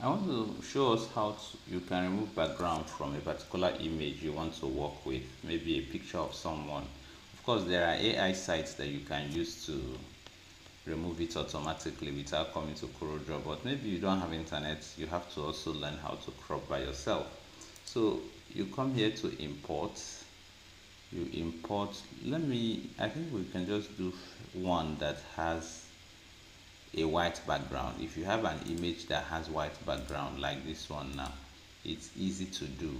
I want to show us how you can remove background from a particular image you want to work with, maybe a picture of someone. Of course, there are AI sites that you can use to remove it automatically without coming to CorelDRAW, but maybe you don't have internet, you have to also learn how to crop by yourself. So you come here to import, you import, I think we can just do one that has a white background. If you have an image that has white background like this one now, it's easy to do.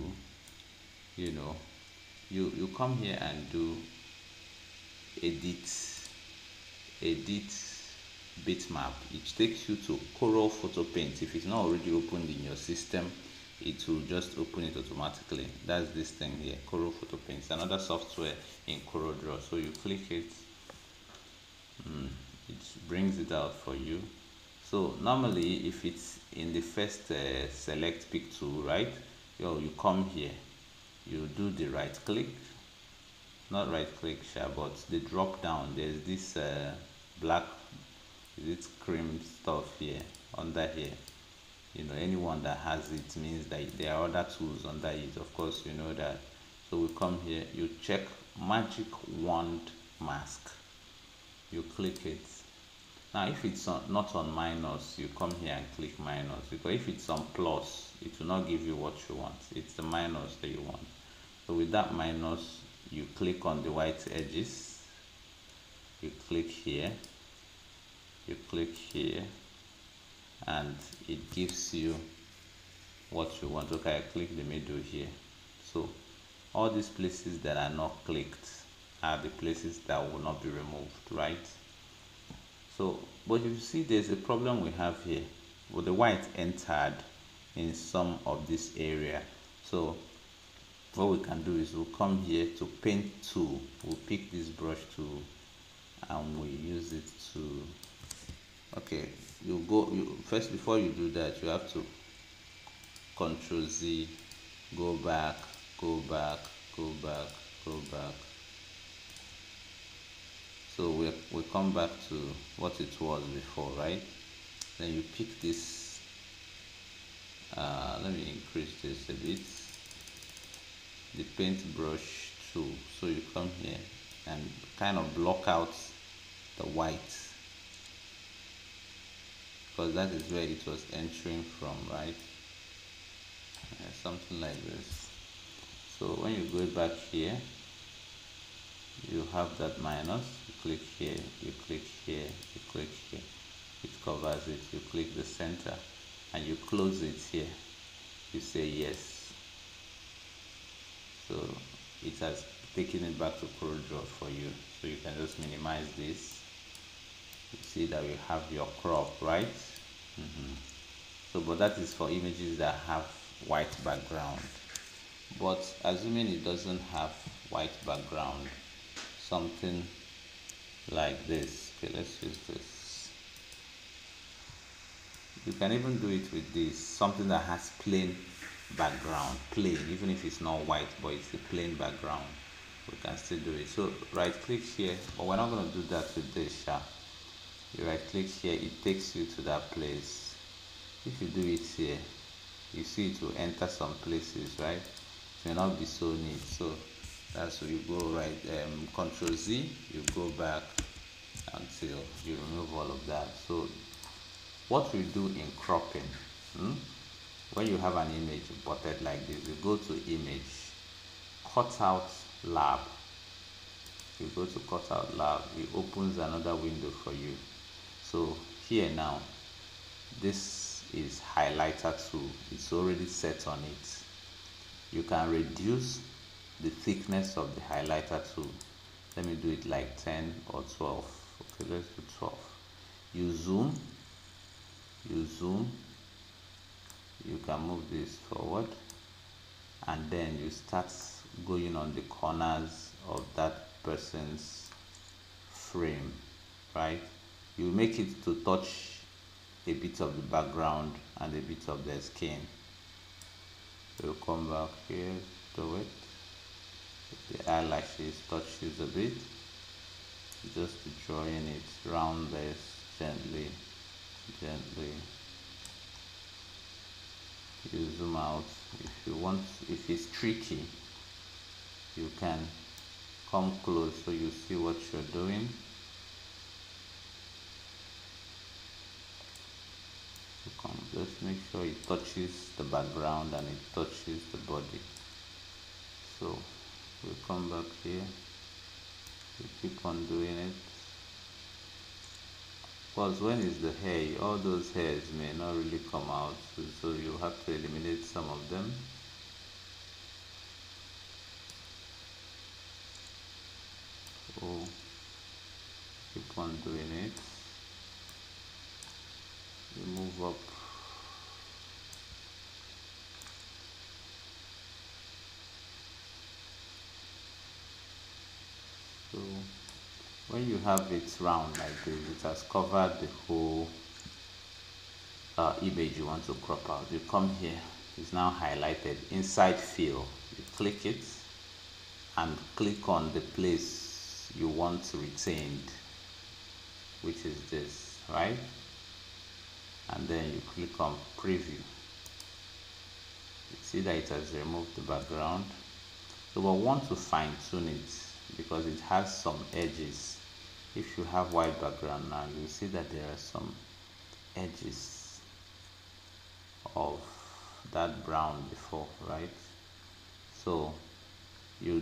You know, you come here and do edit bitmap. It takes you to Corel Photo Paint. If it's not already opened in your system, it will just open it automatically. That's this thing here, Corel Photo Paint. It's another software in CorelDRAW. So you click it, it brings it out for you. So normally if it's in the first select pick tool, right, you come here, you do the right click, not right click sure, but the drop down, there's this black, is it cream stuff here under here. You know, anyone that has it means that there are other tools under it, of course you know that. So we come here, you check magic wand mask, you click it. Now if it's not on minus, you come here and click minus, because if it's on plus, it will not give you what you want. It's the minus that you want. So with that minus, you click on the white edges, you click here, you click here, and it gives you what you want. Okay, I click the middle here. So all these places that are not clicked are the places that will not be removed, right? So, but you see there's a problem we have here. Well, the white entered in some of this area. So what we can do is we'll come here to paint tool. We'll pick this brush tool and we use it to, okay, first, before you do that, you have to Control Z, go back, go back, go back, go back. So we come back to what it was before, right? Then you pick this, let me increase this a bit, the paintbrush tool. So you come here and kind of block out the white, because that is where it was entering from, right? Something like this. So when you go back here, you have that minus, you click here, you click here, you click here, it covers it, you click the center and you close it here, you say yes. So it has taken it back to CorelDRAW for you. So you can just minimize this. You see that we have your crop, right? So but that is for images that have white background. But assuming it doesn't have white background, something like this, okay, let's use this. You can even do it with this, something that has plain background, plain, even if it's not white, but it's a plain background, we can still do it. So right click here, but we're not going to do that with this. You right click here, it takes you to that place. If you do it here, you see it will enter some places, right? It may not be so neat. So that's where you go, right, Control Z, you go back until you remove all of that. So what we do in cropping, when you have an image imported like this, you go to image, cut out lab, you go to cut out lab, it opens another window for you. So here now, this is highlighter tool, it's already set on it. You can reduce the thickness of the highlighter tool. Let me do it like 10 or 12. Okay, let's do 12. You zoom, you can move this forward, and then you start going on the corners of that person's frame, right? You make it to touch a bit of the background and a bit of their skin. We'll come back here to it. The eyelashes touches a bit, just drawing it round this gently, gently. you zoom out. If you want, if it's tricky, you can come close so you see what you're doing. So come, just make sure it touches the background and it touches the body. So we come back here, we keep on doing it. Because when it's the hair, all those hairs may not really come out, so you have to eliminate some of them. So keep on doing it. You move up. So when you have it round like this, it has covered the whole image you want to crop out. You come here, it's now highlighted inside fill. You click it and click on the place you want retained, which is this, right? And then you click on preview. You see that it has removed the background. So we want to fine tune it because it has some edges. If you have white background now, you see that there are some edges of that brown before, right? So you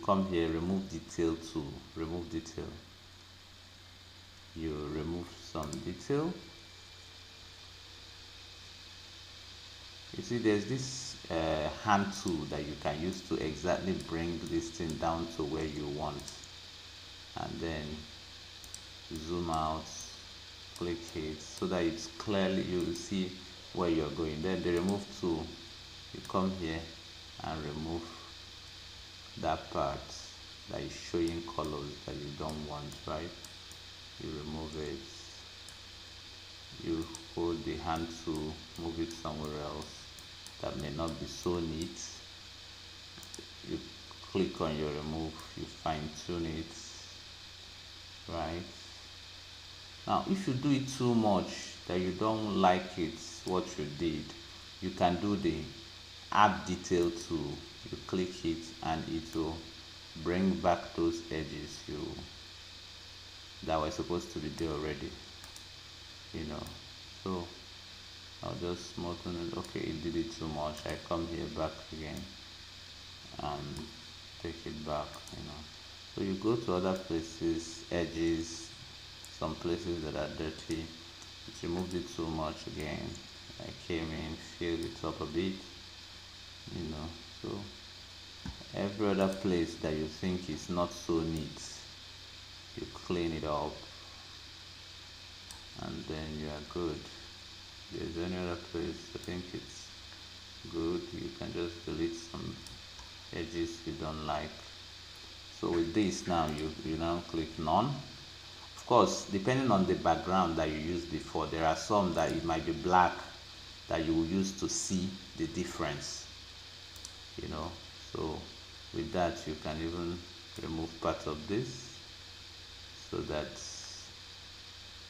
come here, remove detail to remove detail. You remove some detail. You see there's this hand tool that you can use to exactly bring this thing down to where you want, and then zoom out, click it so that it's clearly, you see where you're going. Then the remove tool, you come here and remove that part that is showing colors that you don't want, right? You remove it. You hold the hand tool, move it somewhere else that may not be so neat. You click on your remove, you fine tune it, right? Now if you do it too much that you don't like it what you did, you can do the add detail tool. You click it and it will bring back those edges that were supposed to be there already, you know. So I'll just smoothen it. Okay, it did it too much. I come here back again and take it back, you know. So you go to other places, edges, some places that are dirty. If you moved it too much again, I came in, filled it up a bit, you know. So every other place that you think is not so neat, you clean it up and then you are good. If there's any other place I think it's good, you can just delete some edges you don't like. So with this now, you now click none. Of course, depending on the background that you used before, there are some that it might be black that you will use to see the difference, you know. So with that you can even remove part of this so that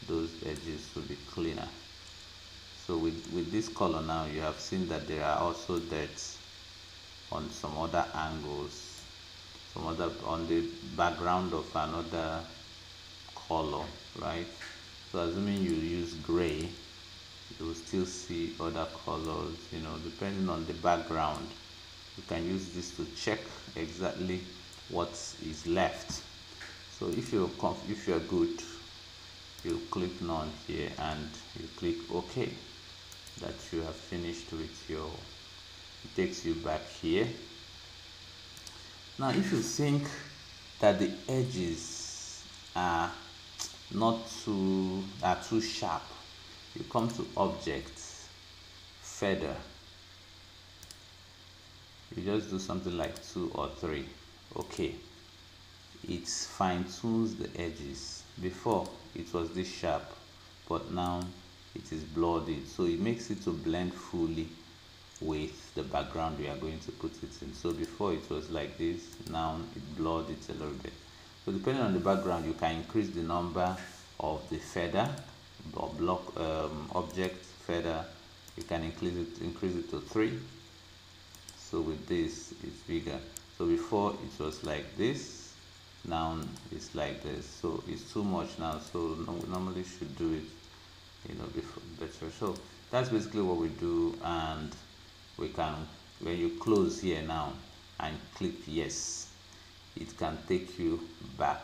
those edges will be cleaner. So with this color now, you have seen that there are also dots on some other angles, some other on the background of another color, right? So assuming you use gray, you will still see other colors, you know, depending on the background. You can use this to check exactly what is left. So if you're good, you click none here and you click OK, that you have finished with your, it takes you back here. Now if you think that the edges are too sharp, you come to object, feather, you just do something like 2 or 3. Okay, it fine tunes the edges. Before it was this sharp, but now it is blurred, so it makes it to blend fully with the background we are going to put it in. So before it was like this, now it blurred it a little bit. So depending on the background, you can increase the number of the feather or block object feather. You can increase it to 3. So with this it's bigger. So before it was like this, now it's like this. So it's too much now, so we normally should do it, before better. So that's basically what we do. And we can, when you close here now and click yes, it can take you back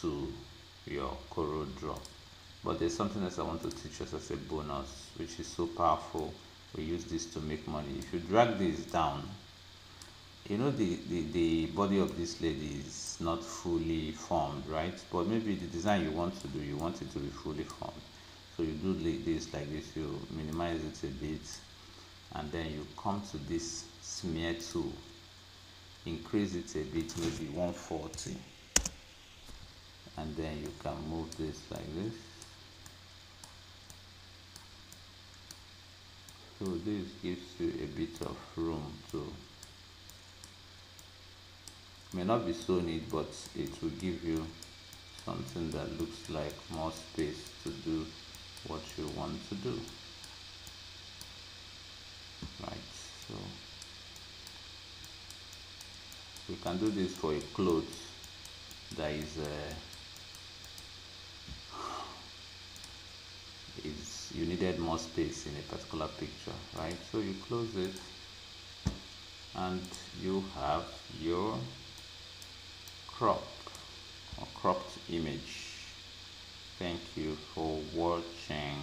to your CorelDRAW. But there's something else I want to teach us as a bonus, which is so powerful. We use this to make money. If you drag this down, the body of this lady is not fully formed, right? But maybe the design you want to do, you want it to be fully formed. So you do this like this, you minimize it a bit, and then you come to this smear tool, increase it a bit, maybe 140, and then you can move this like this. So this gives you a bit of room to, may not be so neat, but it will give you something that looks like more space to do what you want to do, right? So we can do this for a clothes that is you needed more space in a particular picture, right? So you close it and you have your cropped image. Thank you for watching.